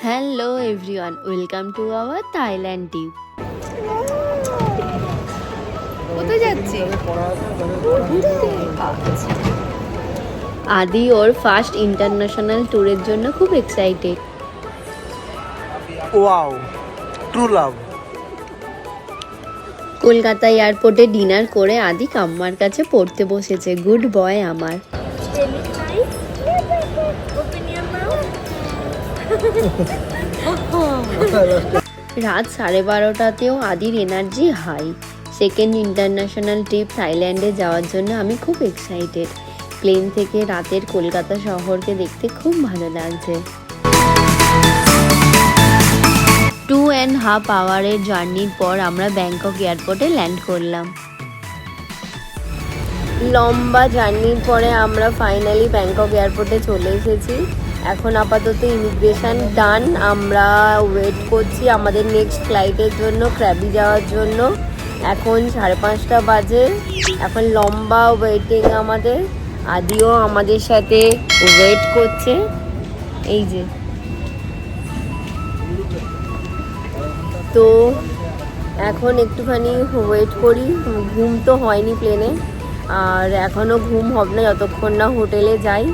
Hello everyone, welcome to our Thailand trip. কোথায় যাচ্ছি? আদি ওর ফার্স্ট ইন্টারন্যাশনাল ট্যুরের জন্য খুব excited. Wow, true love. Kolkata এয়ারপোর্টে ডিনার করে আদি কাম্মার কাছে পড়তে বসেছে। গুড বয় আমার। রাত 12:30তেও আদির energy high. Second international trip থাইল্যান্ডে যাওয়ার জন্য আমি খুব এক্সাইটেড। প্লেন থেকে রাতের কলকাতা শহরকে দেখতে খুব ভালো লাগছে। 2.5 আওয়ারের জার্নির পর আমরা ব্যাংকক এয়ারপোর্টে ল্যান্ড করলাম। লম্বা জার্নির পরে আমরা ফাইনালি ব্যাংকক এয়ারপোর্টে চলে এসেছি। এখন আপাতত ইমিগ্রেশন ডান। আমরা ওয়েট করছি আমাদের নেক্সট ফ্লাইটের জন্য, ক্র্যাবি যাওয়ার জন্য। এখন 5:30 বাজে। এখন লম্বা ওয়েটিং আমাদের। আদিও আমাদের সাথে ওয়েট করছে। এই যে, তো এখন একটুখানি ওয়েট করি। ঘুম তো হয়নি প্লেনে, আর এখনও ঘুম হবে না যতক্ষণ না হোটেলে যাই।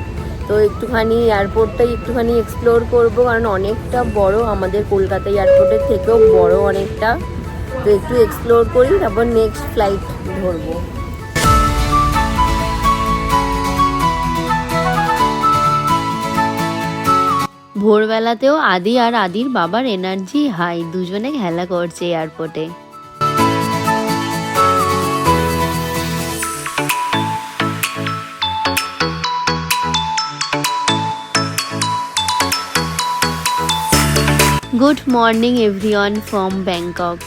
তো একটুখানি এয়ারপোর্টটাই একটুখানি এক্সপ্লোর করব, কারণ অনেকটা বড়, আমাদের কলকাতা এয়ারপোর্টের থেকেও বড় অনেকটা। তো একটু এক্সপ্লোর করি, তারপর নেক্সট ফ্লাইট ধরবো। ভোরবেলাতেও আদি আর আদির বাবার এনার্জি হাই। দুজনে খেলা করছে এয়ারপোর্টে। Good morning everyone from Bangkok.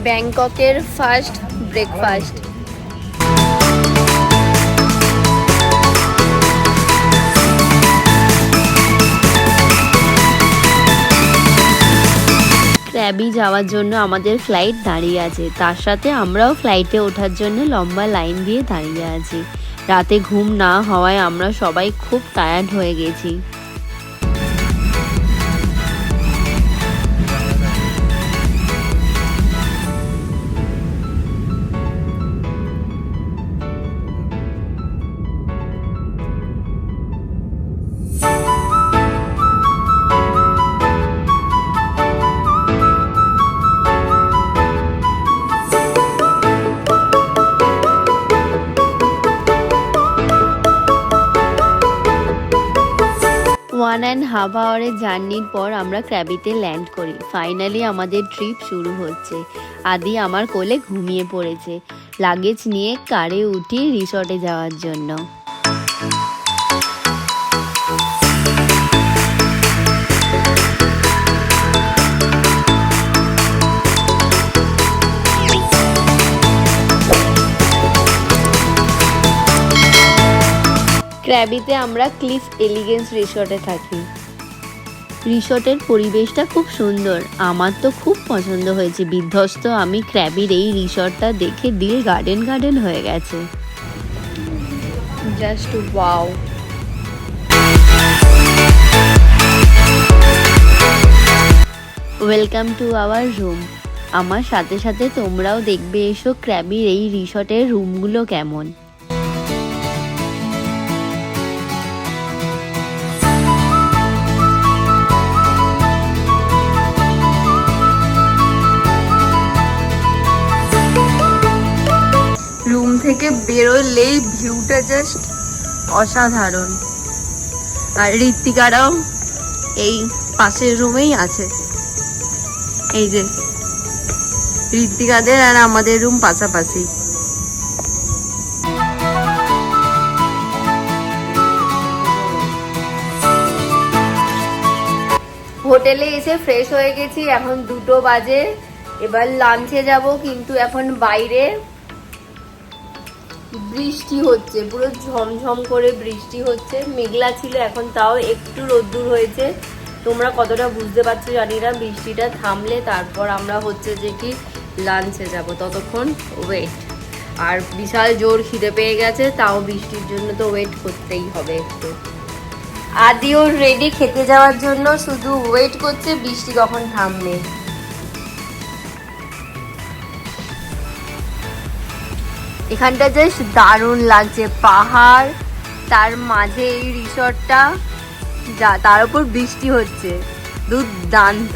ব্যাংককের ফার্স্ট ব্রেকফাস্ট। ক্র্যাবি যাওয়ার জন্য আমাদের ফ্লাইট দাঁড়িয়ে আছে, তার সাথে আমরাও ফ্লাইটে ওঠার জন্য লম্বা লাইন দিয়ে দাঁড়িয়ে আছি। রাতে ঘুম না হওয়ায় আমরা সবাই খুব টায়ার্ড হয়ে গেছি। ওয়ান অ্যান্ড হাফ আওয়ারের জার্নির পর আমরা ক্র্যাবিতে ল্যান্ড করি। ফাইনালি আমাদের ট্রিপ শুরু হচ্ছে। আদি আমার কোলে ঘুমিয়ে পড়েছে। লাগেজ নিয়ে কারে উঠি রিসর্টে যাওয়ার জন্য। ক্র্যাবিতে আমরা ক্লিফ এলিগেন্স রিসর্টে থাকি। রিসর্টের পরিবেশটা খুব সুন্দর, আমার তো খুব পছন্দ হয়েছে। বিধ্বস্ত আমি ক্র্যাবির এই রিসর্টটা দেখে দিল গার্ডেন গার্ডেন হয়ে গেছে। Just wow. Welcome to our room. আমার সাথে সাথে তোমরাও দেখবে এসো ক্র্যাবির এই রিসর্টের রুমগুলো কেমন। রুম থেকে বেরোলেই ভিউটা জাস্ট অসাধারণ। আর ঋত্বিকারাও এই পাশের রুমেই আছে। এই যে ঋত্বিকাদের আর আমাদের রুম পাশাপাশি। হোটেলে এসে ফ্রেশ হয়ে গেছি। এখন 2 বাজে। এবার লাঞ্চে যাব, কিন্তু এখন বাইরে বৃষ্টি হচ্ছে, পুরো ঝমঝম করে বৃষ্টি হচ্ছে। মেঘলা ছিল, এখন তাও একটু রোদ্দুর হয়েছে। তোমরা কতটা বুঝতে পারছো জানি না। বৃষ্টিটা থামলে তারপর আমরা হচ্ছে যে কি লাঞ্চে যাব, ততক্ষণ ওয়েট। আর বিশাল জোর খিদে পেয়ে গেছে, তাও বৃষ্টির জন্য তো ওয়েট করতেই হবে একটু। আদিও রেডি খেতে যাওয়ার জন্য, শুধু ওয়েট করছে বৃষ্টি কখন থামবে। এখানটা জাস্ট দারুণ লাগছে, পাহাড় তার মাঝে এই রিসর্টটা, যা তার উপর বৃষ্টি হচ্ছে, দুর্দান্ত।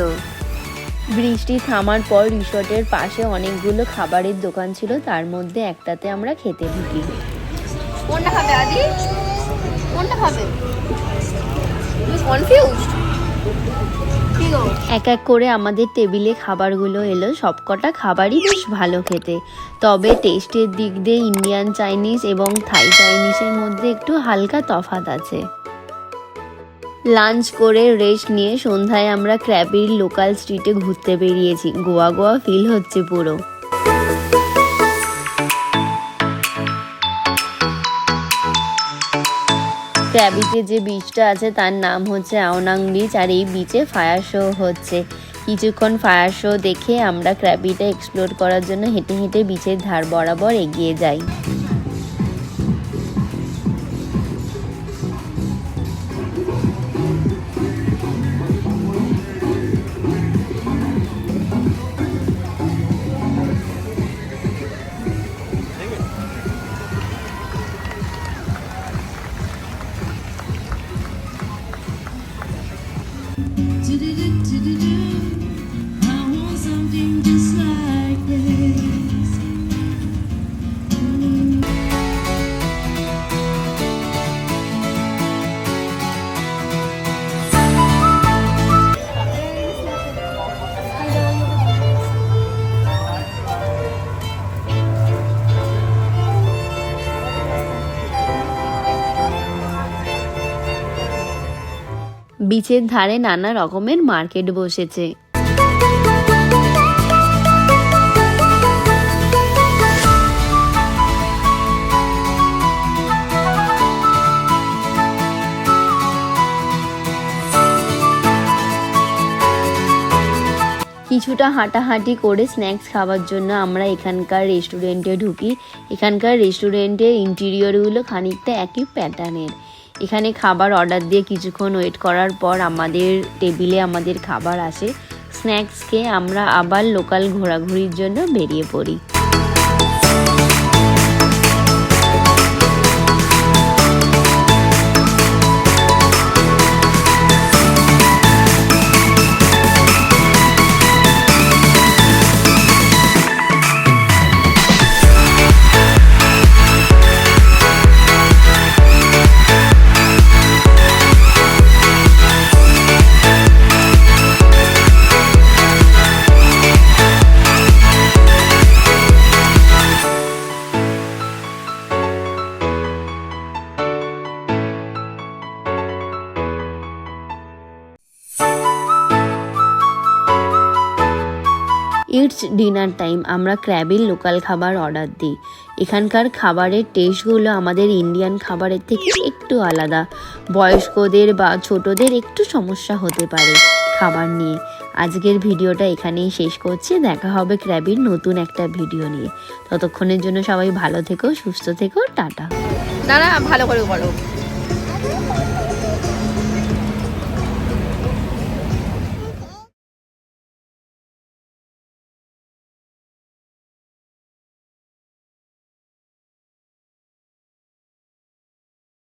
বৃষ্টি থামার পর রিসর্টের পাশে অনেকগুলো খাবারের দোকান ছিল, তার মধ্যে একটাতে আমরা খেতে ঢুকি। কোনটা খাবে আদি? কোনটা খাবে? কনফিউজড। এক এক করে আমাদের টেবিলে খাবারগুলো এলো, সবকটা খাবারই বেশ ভালো খেতে, তবে টেস্টের দিক দিয়ে ইন্ডিয়ান চাইনিজ এবং থাই চাইনিজের মধ্যে একটু হালকা তফাৎ আছে। লাঞ্চ করে রেস্ট নিয়ে সন্ধ্যায় আমরা ক্র্যাবির লোকাল স্ট্রিটে ঘুরতে বেরিয়েছি। গোয়া গোয়া ফিল হচ্ছে পুরো। ক্র্যাবিতে যে বিচটা আছে তার নাম হচ্ছে আওনাং বিচ, আর এই বিচে ফায়ার শো হচ্ছে। কিছুক্ষণ ফায়ার শো দেখে আমরা ক্র্যাবিটা এক্সপ্লোর করার জন্য হেঁটে হেঁটে বিচের ধার বরাবর এগিয়ে যাই। বিচের ধারে নানা রকমের মার্কেট বসেছে। কিছুটা হাঁটাহাঁটি করে স্ন্যাক্স খাওয়ার জন্য আমরা এখানকার রেস্টুরেন্টে ঢুকি। এখানকার রেস্টুরেন্টের ইন্টেরিয়রগুলো খানিকটা একই প্যাটার্নের। এখানে খাবার অর্ডার দিয়ে কিছুক্ষণ ওয়েট করার পর আমাদের টেবিলে আমাদের খাবার আসে। স্ন্যাক্স খেয়ে আমরা আবার লোকাল ঘোরাঘুরির জন্য বেরিয়ে পড়ি। It's dinner time. আমরা ক্র্যাবির লোকাল খাবার অর্ডার দিই। এখানকার খাবারের টেস্টগুলো আমাদের ইন্ডিয়ান খাবারের থেকে একটু আলাদা। বয়স্কদের বা ছোটদের একটু সমস্যা হতে পারে খাবার নিয়ে। আজকের ভিডিওটা এখানেই শেষ করছি। দেখা হবে ক্র্যাবির নতুন একটা ভিডিও নিয়ে। ততক্ষণের জন্য সবাই ভালো থেকো, সুস্থ থেকো, টাটা। না ভালো করে বলো।